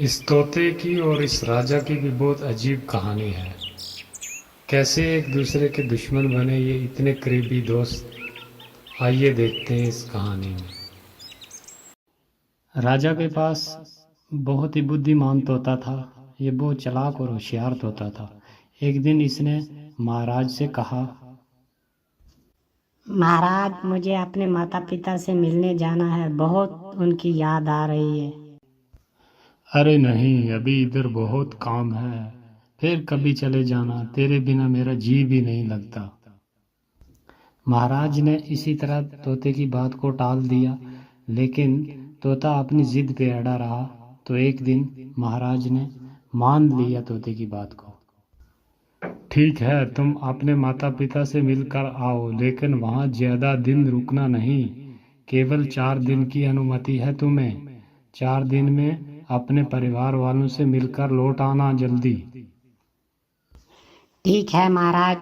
इस तोते की और इस राजा की भी बहुत अजीब कहानी है। कैसे एक दूसरे के दुश्मन बने ये इतने करीबी दोस्त। आइए देखते हैं इस कहानी में। राजा के पास बहुत ही बुद्धिमान तोता था। ये बहुत चालाक और होशियार तोता था। एक दिन इसने महाराज से कहा, महाराज, मुझे अपने माता पिता से मिलने जाना है। बहुत उनकी याद आ रही है। अरे नहीं, अभी इधर बहुत काम है, फिर कभी चले जाना, तेरे बिना मेरा जी भी नहीं लगता। महाराज ने इसी तरह तोते की बात को टाल दिया, लेकिन तोता अपनी जिद पे अड़ा रहा। तो एक दिन महाराज ने मान लिया तोते की बात को। ठीक है, तुम अपने माता पिता से मिलकर आओ, लेकिन वहाँ ज्यादा दिन रुकना नहीं। केवल 4 दिन की अनुमति है तुम्हें। 4 दिन में अपने परिवार वालों से मिलकर लौट आना जल्दी। ठीक है महाराज,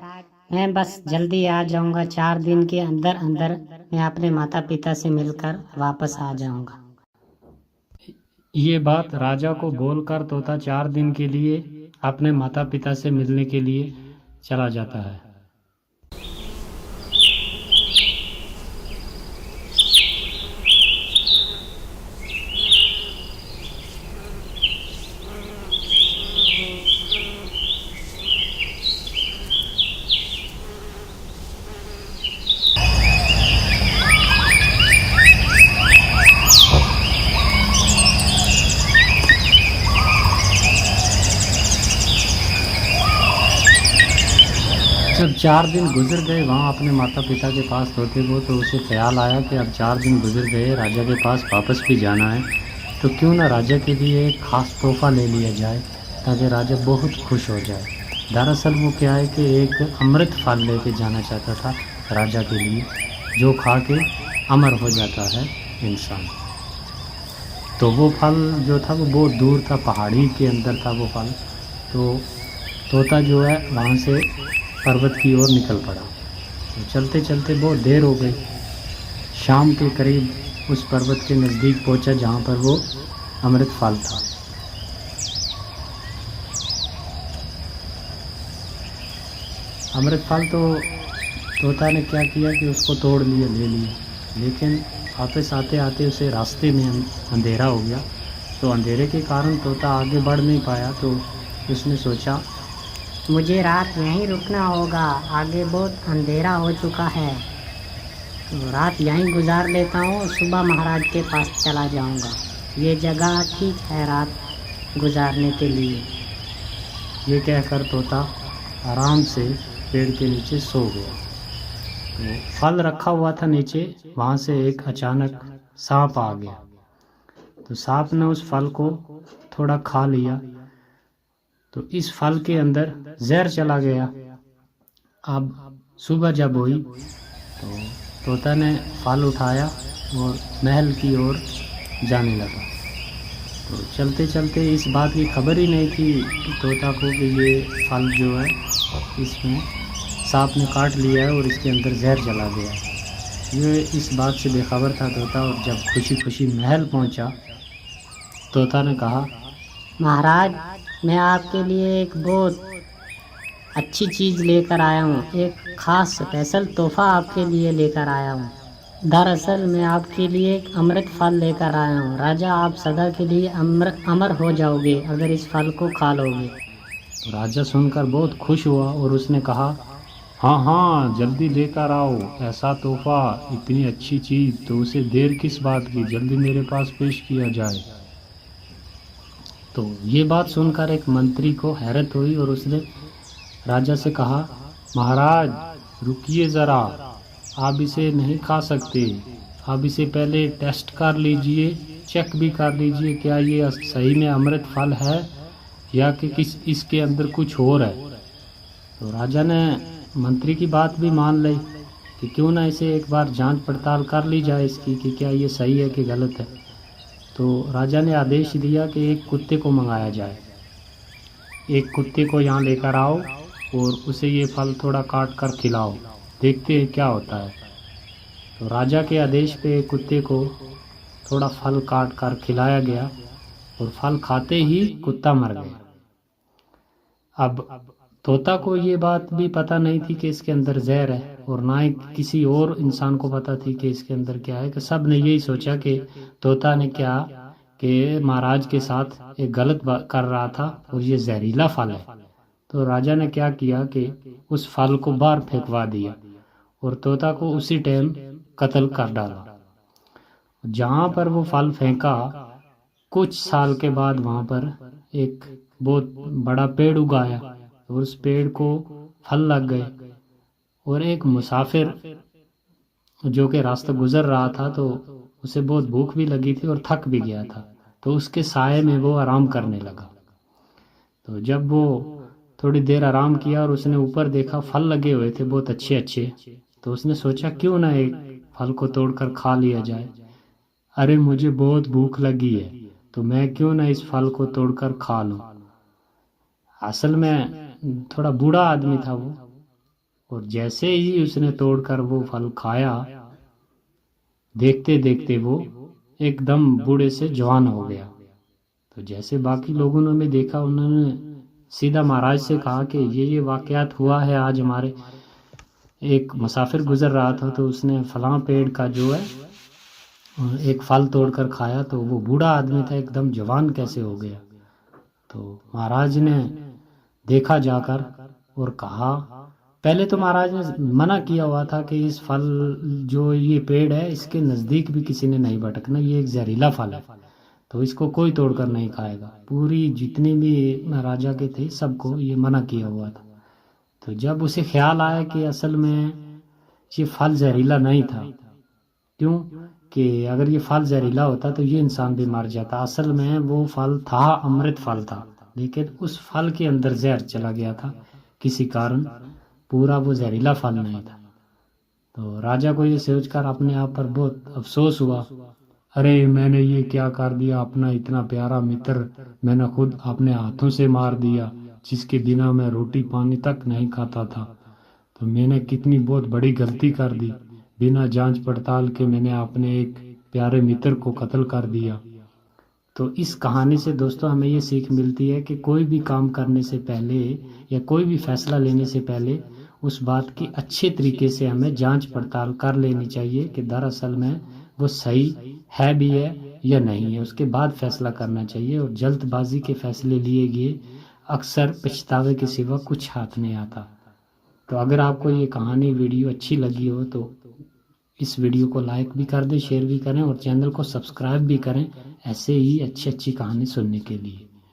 मैं बस जल्दी आ जाऊंगा। 4 दिन के अंदर अंदर मैं अपने माता पिता से मिलकर वापस आ जाऊंगा। ये बात राजा को बोलकर तोता 4 दिन के लिए अपने माता पिता से मिलने के लिए चला जाता है। जब 4 दिन गुजर गए वहाँ अपने माता पिता के पास तोते को, तो उसे ख्याल आया कि अब 4 दिन गुजर गए, राजा के पास वापस भी जाना है, तो क्यों ना राजा के लिए एक ख़ास तोहफा ले लिया जाए ताकि राजा बहुत खुश हो जाए। दरअसल वो क्या है कि एक अमृत फल लेके जाना चाहता था राजा के लिए, जो खा के अमर हो जाता है इंसान। तो वो फल जो था वो बहुत दूर था, पहाड़ी के अंदर था वो फल। तो तोता जो है वहाँ से पर्वत की ओर निकल पड़ा। तो चलते चलते बहुत देर हो गई। शाम के करीब उस पर्वत के नज़दीक पहुंचा जहाँ पर वो अमृत फल था। अमृत फल तो तोता ने क्या किया कि उसको तोड़ लिया, ले लिया, लेकिन वापस आते आते उसे रास्ते में अंधेरा हो गया। तो अंधेरे के कारण तोता आगे बढ़ नहीं पाया। तो उसने सोचा, मुझे रात यहीं रुकना होगा, आगे बहुत अंधेरा हो चुका है। तो रात यहीं गुजार लेता हूँ, सुबह महाराज के पास चला जाऊंगा। ये जगह ठीक है रात गुजारने के लिए। ये कहकर तोता आराम से पेड़ के नीचे सो गया। तो फल रखा हुआ था नीचे, वहाँ से एक अचानक सांप आ गया। तो सांप ने उस फल को थोड़ा खा लिया। तो इस फल के अंदर जहर चला गया। अब सुबह जब हुई तो तोता ने फल उठाया और महल की ओर जाने लगा। तो चलते चलते इस बात की खबर ही नहीं थी कि तोता को कि ये फल जो है इसमें सांप ने काट लिया है और इसके अंदर जहर चला गया। ये इस बात से बेखबर था तोता। और जब खुशी खुशी महल पहुंचा, तोता ने कहा, महाराज, मैं आपके लिए एक बहुत अच्छी चीज़ लेकर आया हूँ। एक ख़ास स्पेशल तोहफा आपके लिए लेकर आया हूँ। दरअसल मैं आपके लिए एक अमृत फल लेकर आया हूँ। राजा, आप सदा के लिए अमर हो जाओगे अगर इस फल को खा लोगे। तो राजा सुनकर बहुत खुश हुआ और उसने कहा, हाँ हाँ, जल्दी लेकर आओ ऐसा तोहफा, इतनी अच्छी चीज़, तो उसे देर किस बात की, जल्दी मेरे पास पेश किया जाए। तो ये बात सुनकर एक मंत्री को हैरत हुई और उसने राजा से कहा, महाराज रुकिए ज़रा, आप इसे नहीं खा सकते। आप इसे पहले टेस्ट कर लीजिए, चेक भी कर लीजिए क्या ये सही में अमृत फल है या कि किस इसके अंदर कुछ और है। तो राजा ने मंत्री की बात भी मान ली कि क्यों ना इसे एक बार जांच पड़ताल कर ली जाए इसकी कि क्या ये सही है कि गलत है। तो राजा ने आदेश दिया कि एक कुत्ते को मंगाया जाए। एक कुत्ते को यहाँ लेकर आओ और उसे ये फल थोड़ा काट कर खिलाओ, देखते हैं क्या होता है। तो राजा के आदेश पे एक कुत्ते को थोड़ा फल काट कर खिलाया गया। और फल खाते ही कुत्ता मर गया। अब तोता को ये बात भी पता नहीं थी कि इसके अंदर जहर है, और ना ही किसी और इंसान को पता थी कि इसके अंदर क्या है। कि सब ने यही सोचा कि तोता ने क्या कि महाराज के साथ एक गलत कर रहा था और ये जहरीला फल है। तो राजा ने क्या किया कि उस फल को बाहर फेंकवा दिया और तोता को उसी टाइम कत्ल कर डाला। जहाँ पर वो फल फेंका, कुछ साल के बाद वहाँ पर एक बहुत बड़ा पेड़ उगाया और उस पेड़ को फल लग गए। और एक मुसाफिर जो कि रास्ता गुजर रहा था, तो उसे बहुत भूख भी लगी थी और थक भी गया था, तो उसके साये में वो आराम करने लगा। तो जब वो थोड़ी देर आराम किया और उसने ऊपर देखा, फल लगे हुए थे बहुत अच्छे अच्छे, तो उसने सोचा क्यों ना एक फल को तोड़कर खा लिया जाए। अरे मुझे बहुत भूख लगी है, तो मैं क्यों ना इस फल को तोड़कर खा लूं। असल में थोड़ा बूढ़ा आदमी था वो, और जैसे ही उसने तोड़कर वो फल खाया, देखते देखते वो एकदम बूढ़े से जवान हो गया। तो जैसे बाकी लोगों ने भी देखा, उन्होंने सीधा महाराज से कहा कि ये वाकयात हुआ है आज हमारे। एक मुसाफिर गुजर रहा था, तो उसने फलां पेड़ का जो है एक फल तोड़कर खाया, तो वो बूढ़ा आदमी था एकदम जवान कैसे हो गया। तो महाराज ने देखा जाकर और कहा, पहले तो महाराज ने मना किया हुआ था कि इस फल जो ये पेड़ है इसके नज़दीक भी किसी ने नहीं भटकना, ये एक जहरीला फल है, तो इसको कोई तोड़कर नहीं खाएगा। पूरी जितने भी राजा के थे सबको ये मना किया हुआ था। तो जब उसे ख्याल आया कि असल में ये फल जहरीला नहीं था, क्यों कि अगर ये फल जहरीला होता तो ये इंसान भी मर जाता। असल में वो फल था अमृत फल था, लेकिन उस फल के अंदर जहर चला गया था किसी कारण, पूरा वो जहरीला फल नहीं था। तो राजा को ये सोचकर अपने आप पर बहुत अफसोस हुआ। अरे मैंने ये क्या कर दिया, अपना इतना प्यारा मित्र मैंने खुद अपने हाथों से मार दिया, जिसके बिना मैं रोटी पानी तक नहीं खाता था। तो मैंने कितनी बहुत बड़ी गलती कर दी, बिना जांच पड़ताल के मैंने अपने एक प्यारे मित्र को कत्ल कर दिया। तो इस कहानी से दोस्तों हमें ये सीख मिलती है कि कोई भी काम करने से पहले या कोई भी फैसला लेने से पहले उस बात की अच्छे तरीके से हमें जांच पड़ताल कर लेनी चाहिए कि दरअसल में वो सही है भी है या नहीं है, उसके बाद फैसला करना चाहिए। और जल्दबाजी के फैसले लिए गए अक्सर पछतावे के सिवा कुछ हाथ नहीं आता। तो अगर आपको ये कहानी वीडियो अच्छी लगी हो तो इस वीडियो को लाइक भी कर दें, शेयर भी करें और चैनल को सब्सक्राइब भी करें ऐसे ही अच्छी अच्छी कहानी सुनने के लिए।